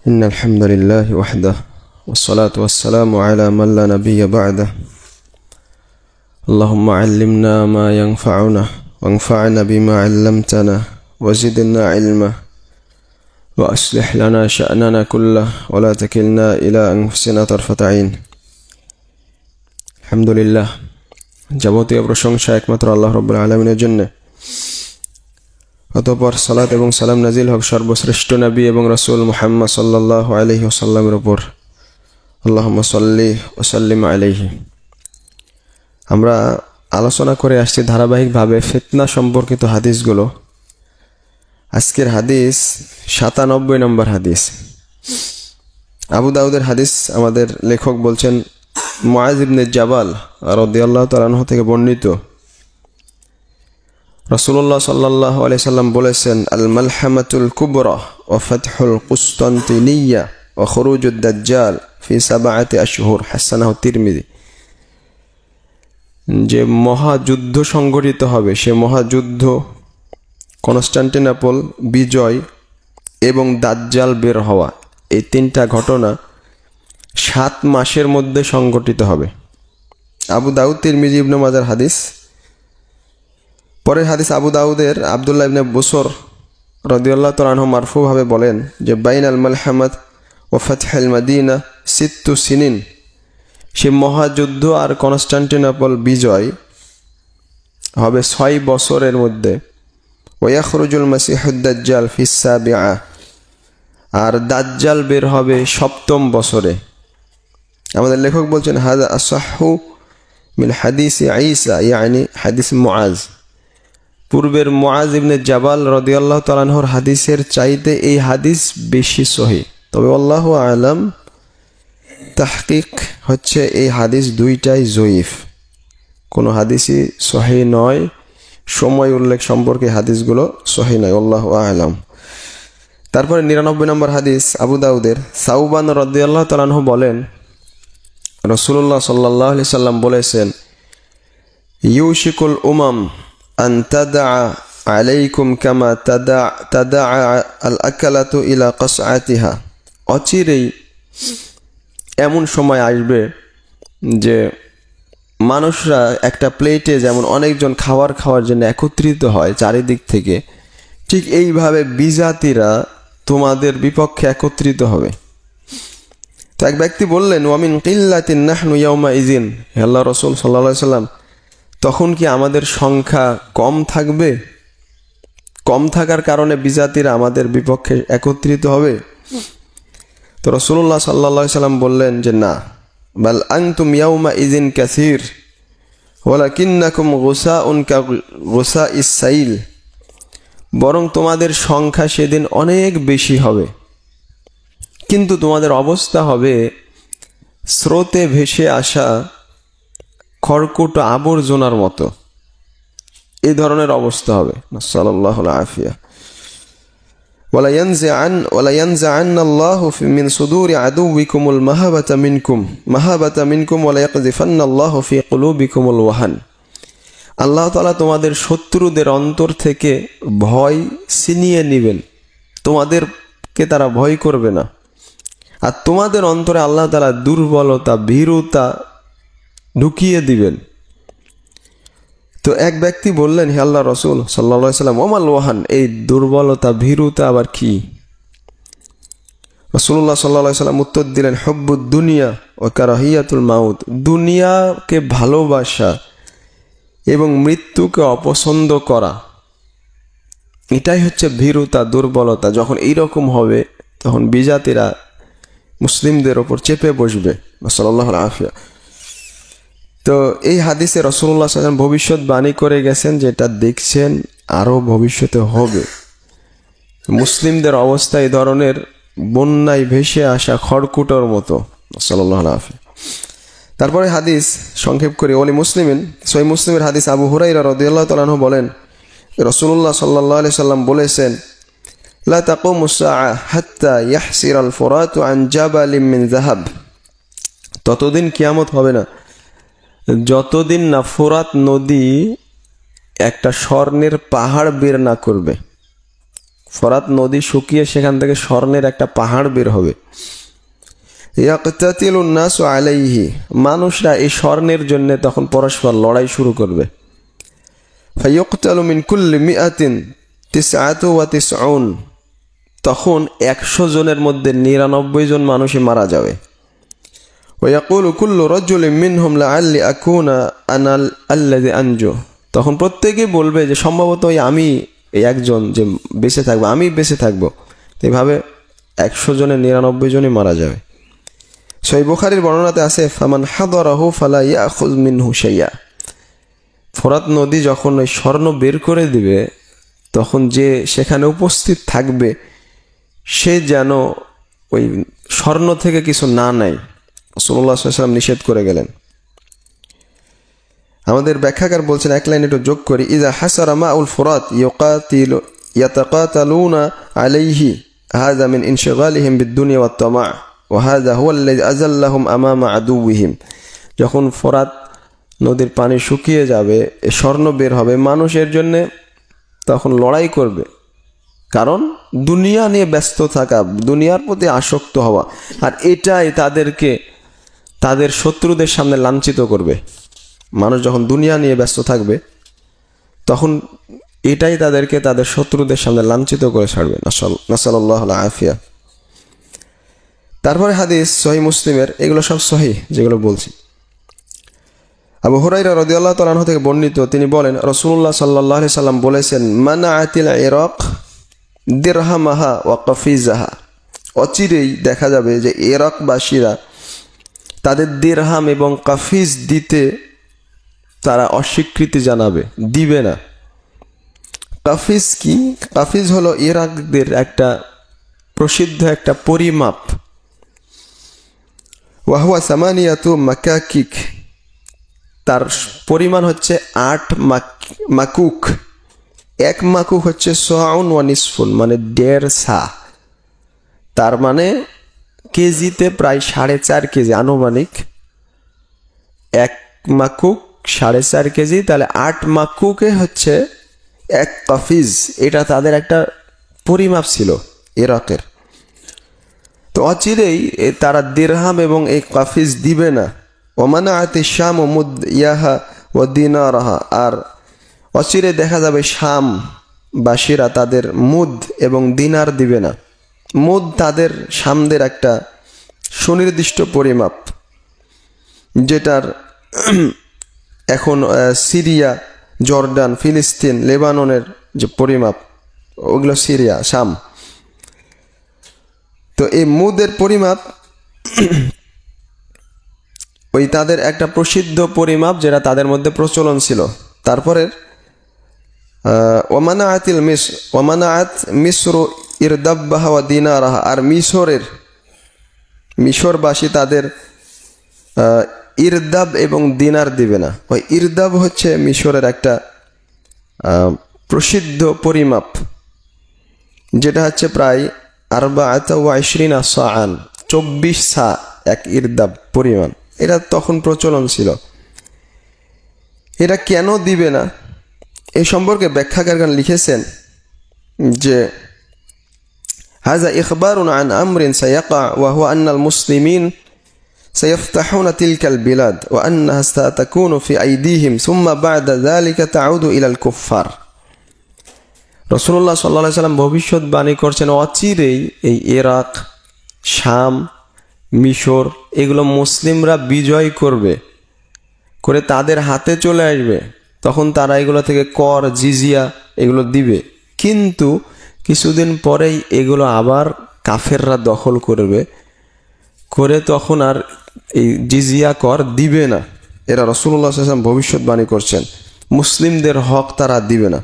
إن الحمد لله وحده والصلاة والسلام على من لا نبي بعده اللهم علمنا ما ينفعنا وانفعنا بما علمتنا وزدنا علما وأصلح لنا شأننا كله ولا تكلنا إلى أنفسنا طرفة عين الحمد لله যাবতীয় প্রশংসা একমাত্র আল্লাহ রাব্বুল আলামিনের জন্য। অতঃপর সালাত এবং সালাম নাজিল হোক সর্বশ্রেষ্ঠ নবী এবং রাসূল মুহাম্মদ সাল্লাল্লাহু আলাইহি ওয়াসাল্লামের উপর। আল্লাহুম্মা সাল্লি ওয়া সাল্লিম আলাইহি। আমরা আলোচনা করে আসছি ধারাবাহিকভাবে ফিতনা সম্পর্কিত হাদিসগুলো। আজকের হাদিস ৯৭ নম্বর হাদিস। আবু দাউদের হাদিস। আমাদের লেখক বলছেন মুআজ ইবনে জাবাল রাদিয়াল্লাহু তাআলা আনহু থেকে বর্ণিত, রাসূলুল্লাহ সাল্লাল্লাহু আলাইহি সাল্লাম বলেছেন, আল মালহামাতুল কুবরা ওয়া ফাতহুল কুসতান্তিনিয়া ওয়া খুরুজুদ দাজ্জাল ফি ৭ আশহুর, হাসানাহু তিরমিজি। যে মহাযুদ্ধ সংঘটিত হবে, সে মহাযুদ্ধ কনস্টান্টিনোপল বিজয় এবং দাজ্জাল বের হওয়া, এই তিনটা ঘটনা ৭ মাসের মধ্যে সংঘটিত হবে। আবু দাউদ, তিরমিজি, ইবনে মাজার হাদিস। পরের হাদিস আবু দাউদের আব্দুল্লাহ ইবনে বুসর রাদিয়াল্লাহু তাআলা আনহু মারফুভাবে বলেন যে বাইনাল মালহামাত ওয়া ফাতহুল মাদিনা ৬ সিনিন, সে মহাযুদ্ধ আর কনস্টান্টিনোপল বিজয় হবে ৬ বছরের মধ্যে। ওয়া ইয়াখরুজুল মাসিহুদ দাজ্জাল ফিস ৭ আর দাজ্জাল বের হবে ৭ম বছরে। আমাদের লেখক বলছেন হাযা আসাহু মিন হাদিসি ঈসা, ইয়ানি হাদিস মুআজ। পূর্বের মুআজ ইবনে জাবাল রাদিয়াল্লাহু তাআলা আনহুর হাদিসের চাইতে এই হাদিস বেশি সহিহ। তবে আল্লাহু আলাম, তাহকিক হচ্ছে এই হাদিস দুইটাই জয়ীফ, কোনো হাদিসই সহিহ নয়। সময় উল্লেখ সম্পর্কে হাদিসগুলো সহিহ নয়, আল্লাহু আলাম। তারপরে ৯৯ নম্বর হাদিস আবু দাউদের। সাউবান রাদিয়াল্লাহু তাআলা আনহু বলেন, রাসূলুল্লাহ সাল্লাল্লাহু আলাইহি সাল্লাম বলেছেন, ইউশিকুল উমাম আন তাদা আলাইকুম কামা তাদা আল আকালাতু ইলা কাসআতিহা। অচিরেই এমন সময় আসবে যে মানুষরা একটা প্লেটে যেমন অনেকজন খাওয়ার জন্য একত্রিত হয় চারিদিক থেকে, ঠিক এইভাবে বিজাতিরা তোমাদের বিপক্ষে একত্রিত হবে। তো এক ব্যক্তি বললেন, ওয়ামিন কিল্লাতিন নাহনু ইয়াউমা ইযিন, হে আল্লাহর রাসূল সাল্লাল্লাহু আলাইহি সাল্লাম, তখন কি আমাদের সংখ্যা কম থাকবে? কম থাকার কারণে বিজাতিরা আমাদের বিপক্ষে একত্রিত হবে? তো রাসূলুল্লাহ সাল্লাল্লাহু আলাইহি সাল্লাম বললেন যে না, বাল আনতুম ইয়াউমা ইযিন কাসীর ওয়ালাকিন্নাকুম গুসাউন কা গুসাইস সাইল, বরং তোমাদের সংখ্যা সেদিন অনেক বেশি হবে, কিন্তু তোমাদের অবস্থা হবে স্রোতে ভেসে আসা খড়কুট আবর্জনার মতো। এই ধরনের অবস্থা হবে। নাসাল্লাল্লাহু আল-আফিয়া। ওয়ালা ইয়ানজাআন্নাল্লাহু মিন সুদুরি আদুউইকুমুল মাহাবাতা মিনকুম ওয়ালা ইয়াকযিফান্নাল্লাহু ফি কুলুবিকুমুল ওয়াহান। আল্লাহ তাআলা তোমাদের শত্রুদের অন্তর থেকে ভয় ছিনিয়ে নেবেন, তোমাদেরকে তারা ভয় করবে না, আর তোমাদের অন্তরে আল্লাহ তাআলা দুর্বলতা, ভীরুতা ঢুকিয়ে দিবেন। তো এক ব্যক্তি বললেন, হে আল্লাহর রাসূল সাল্লাল্লাহু আলাইহি সাল্লাম, ওমাল ওয়াহান, এই দুর্বলতা, ভীরুতা আবার কি? রাসূলুল্লাহ সাল্লাল্লাহু আলাইহি সাল্লাম উত্তর দিলেন, হুব্বুদ দুনিয়া ওয়া কারাহিয়াতুল মাউত, দুনিয়াকে ভালোবাসা এবং মৃত্যুকে অপছন্দ করা, এটাই হচ্ছে ভীরুতা, দুর্বলতা। যখন এইরকম হবে তখন বিজাতিরা মুসলিমদের ওপর চেপে বসবে। সাল্লাল্লাহু আলাইহি। তো এই হাদিসে রাসূলুল্লাহ সাল্লাল্লাহু আলাইহি ওয়াসাল্লাম ভবিষ্যৎবাণী করে গেছেন, যেটা দেখছেন আরও ভবিষ্যতে হবে। মুসলিমদের অবস্থা এই ধরনের বন্যায় ভেসে আসা খড়কুটোর মতো। সাল্লাল্লাহু আলাইহি। তারপরে হাদিস সংক্ষেপ করে ওলি মুসলিমিন, সহিহ মুসলিমের হাদিস আবু হুরায়রা রাদিয়াল্লাহু তাআলা আনহু বলেন, রাসূলুল্লাহ সাল্লাল্লাহু আলাইহি সাল্লাম বলেছেন, লা তাকুমুস সাআ হাত্তা ইয়াহসিরাল ফুরাতু আন জাবালিন মিন যাহাব। ততদিন কিয়ামত হবে না যতদিন না ফোরাত নদী একটা স্বর্ণের পাহাড় বের না করবে। ফরাত নদী শুকিয়ে সেখান থেকে স্বর্ণের একটা পাহাড় বের হবে। ইয়াকতাতিলুন নাসু আলাইহি, মানুষরা এই স্বর্ণের জন্য তখন পরস্পর লড়াই শুরু করবে। ফায়ুকতালু মিন কুল্লি মিআতিন তিসআতু ওয়া তিসউন, তখন 100 জনের মধ্যে 99 জন মানুষই মারা যাবে। ওয়ায়াকুলু কুল্লু রাজুলিন মিনহুম লাআল্লি আকুনা আনা আল্লাযী আনজু, তখন প্রত্যেকেই বলবে যে সম্ভবত আমি এই একজন যে বেঁচে থাকবো, আমি বেঁচে থাকবো। এভাবে 100 জনের 99 জনই মারা যাবে। সহিহ বুখারীর বর্ণনাতে আছে ফামান হাদারাহু ফালা ইয়াখুয মিনহু শাইআ, ফোরাত নদী যখন ওই স্বর্ণ বের করে দিবে তখন যে সেখানে উপস্থিত থাকবে সে যেন ওই স্বর্ণ থেকে কিছু না নেয়। রাসূলুল্লাহ সাল্লাল্লাহু আলাইহি ওয়াসাল্লাম নিষেধ করে গেলেন। আমাদের ব্যাখ্যাকার বলছেন, এক লাইন একটু যোগ করি, ইযা হাসারা মাউল ফুরাত ইয়াতাকাতালুনা আলাইহি হাযা মিন ইনশিগালিহিম বিদ-দুনিয়া ওয়াত-তামা ওয়া হাযা হুয়া আল্লাযী আযাল্লাহুম আমামা আদুওয়িহিম, যখন ফোরাত নদীর পানি শুকিয়ে যাবে, স্বর্ণ বের হবে, মানুষের জন্য তখন লড়াই করবে, কারণ দুনিয়া নিয়ে ব্যস্ত থাকা, দুনিয়ার প্রতি আসক্ত হওয়া, আর এটাই তাদেরকে তাদের শত্রুদের সামনে লাঞ্ছিত করবে। মানুষ যখন দুনিয়া নিয়ে ব্যস্ত থাকবে তখন এটাই তাদেরকে তাদের শত্রুদের সামনে লাঞ্ছিত করে ছাড়বে। নাসাল্লাহুল আফিয়া। তারপরে হাদিস সহিহ মুসলিমের, এগুলো সব সহিহ যেগুলো বলছি। আবু হুরায়রা রাদিয়াল্লাহু তাআলা আনহু থেকে বর্ণিত, তিনি বলেন রাসূলুল্লাহ সাল্লাল্লাহু আলাইহি সাল্লাম বলেছেন, মানাআতিল ইরাক দিরহামাহা ওয়া কাফিজাহা, অচিরেই দেখা যাবে যে ইরাকবাসীরা তাদের দিরহাম এবং কাফিজ দিতে তারা অস্বীকৃতি জানাবে, দিবে না। কাফিজ কি? কাফিজ হলো ইরাকদের একটা প্রসিদ্ধ একটা পরিমাপ। ওয়াহুয়া সামানিয়াতু মাকাকিক, তার পরিমাণ হচ্ছে 8 মাকুক। 1 মাকুক হচ্ছে সাউন ওয়া নিসফুন, মানে 1.5 সা, তার মানে কেজিতে প্রায় 4.5 কেজি আনুমানিক। 1 মাকুক 4.5 কেজি, তাহলে 8 মাকুকে হচ্ছে 1 কাফিজ। এটা তাদের একটা পরিমাপ ছিল ইরাকের। তো অচিরেই তারা দিরহাম এবং এই কাফিজ দিবে না। ওমানাআতি শাম ও মুদ ইয়াহা ও দিনারাহা, আর অচিরে দেখা যাবে শাম বাসীরা তাদের মুদ এবং দিনার দিবে না। মুদ তাদের শামদের একটা সুনির্দিষ্ট পরিমাপ, যেটার এখন সিরিয়া, জর্ডান, ফিলিস্তিন, লেবাননের যে পরিমাপ, ওগুলো সিরিয়া, শাম। তো এই মুদের পরিমাপ ওই তাদের একটা প্রসিদ্ধ পরিমাপ, যেটা তাদের মধ্যে প্রচলন ছিল। তারপরে ওমানাআত মিসরু ইরদাব্বাহা ওয়া দিনারাহা, আর মিশরবাসী তাদের ইরদাব এবং দিনার দিবে না। ওই ইরদাব হচ্ছে মিশরের একটা প্রসিদ্ধ পরিমাপ, যেটা হচ্ছে প্রায় 24 সাআন, 24 সা এক ইরদাব পরিমাণ। এটা তখন প্রচলন ছিল। এটা কেন দিবে না এই সম্পর্কে ব্যাখ্যাকারগণ লিখেছেন যে হাযা ইখবারুন আন আমরিন সায়াকা ওয়া হুয়া আন্নাল মুসলিমিন সাইফতাহুনা তিলকাল বিলাদ ওয়া আন্নাহা সাতাকুনু ফি আইদিহিম সুম্মা বা'দা যালিকা তাউদু ইলাল কুফফার। রাসূলুল্লাহ সাল্লাল্লাহু আলাইহি সাল্লাম ভবিষ্যৎবাণী করছেন অচিরেই এই ইরাক, শাম, মিশর এগুলো মুসলিমরা বিজয় করবে, করে তাদের হাতে চলে আসবে। তখন তারা এগুলো থেকে কর, জিজিয়া এগুলো দিবে, কিন্তু কিছুদিন পরেই এগুলো আবার কাফেররা দখল করবে, করে তখন আর এই জিজিয়া কর দিবে না। এরা রাসূলুল্লাহ সাল্লাল্লাহু আলাইহি ওয়াসাল্লাম ভবিষ্যৎবাণী করছেন, মুসলিমদের হক তারা দিবে না।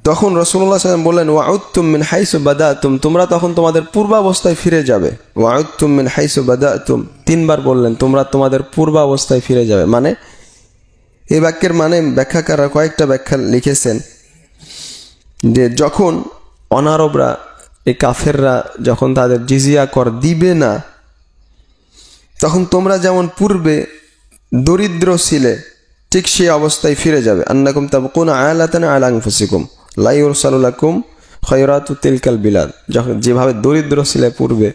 তখন রাসূলুল্লাহ সাল্লাল্লাহু আলাইহি ওয়াসাল্লাম বললেন, ওয়াউদতুম মিন হাইসু বাদাতুম, তোমরা তখন তোমাদের পূর্বাবস্থায় ফিরে যাবে। ওয়াউদতুম মিন হাইসু বাদাতুম 3 বার বললেন, তোমরা তোমাদের পূর্বাবস্থায় ফিরে যাবে। মানে এই বাক্যের মানে ব্যাখ্যাকাররা কয়েকটা ব্যাখ্যা লিখেছেন যে যখন অনারবরা, এই কাফেররা যখন তাদের জিজিয়া কর দিবে না, তখন তোমরা যেমন পূর্বে দরিদ্র ছিলে ঠিক সেই অবস্থায় ফিরে যাবে। আন্নাকুম তাবকুনা আলাতান আলা আনফুসিকুম লা ইউরসালু লাকুম খায়রাতু তিলকাল বিলাদ, যখন যেভাবে দরিদ্র ছিলে পূর্বে,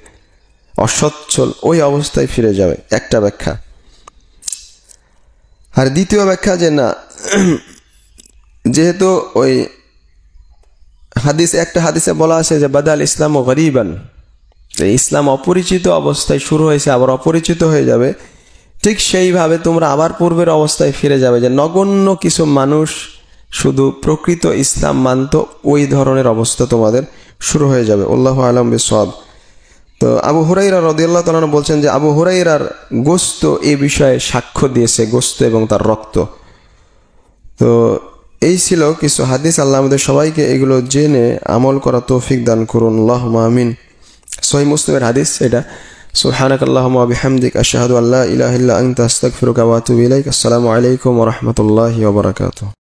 অসচ্ছল, ওই অবস্থায় ফিরে যাবে। একটা ব্যাখ্যা। আর দ্বিতীয় ব্যাখ্যা যে না, যেহেতু ওই একটা হাদিসে বলা আছে যে বাদাল ইসলাম ও গরিবান, ইসলাম অপরিচিত অবস্থায় শুরু হয়েছে আবার অপরিচিত হয়ে যাবে, ঠিক সেইভাবে তোমরা আবার পূর্বের অবস্থায় ফিরে যাবে, যে নগণ্য কিছু মানুষ শুধু প্রকৃত ইসলাম মানত, ওই ধরনের অবস্থা তোমাদের শুরু হয়ে যাবে। আল্লাহু আ'লাম বিসওয়াব। তো আবু হুরায়রা রাদিয়াল্লাহু তাআলা আনহু বলছেন যে আবু হুরায়রার গোশত এই বিষয়ে সাক্ষ্য দিয়েছে, গোশত এবং তার রক্ত। তো এই ছিল কিছু হাদিস। আল্লাহ আমাদের সবাইকে এগুলো জেনে আমল করা তৌফিক দান করুন, আল্লাহুম্মা আমিন। সহিহ মুসলিমের হাদিস এটা। সুবহানাকাল্লাহুম্মা ওয়া বিহামদিক আশহাদু আল্লা ইলাহা ইল্লা আনতা আস্তাগফিরুকা ওয়া আতুবু ইলাইক। আসসালামু আলাইকুম ওয়া রাহমাতুল্লাহি ওয়া বারাকাতুহু।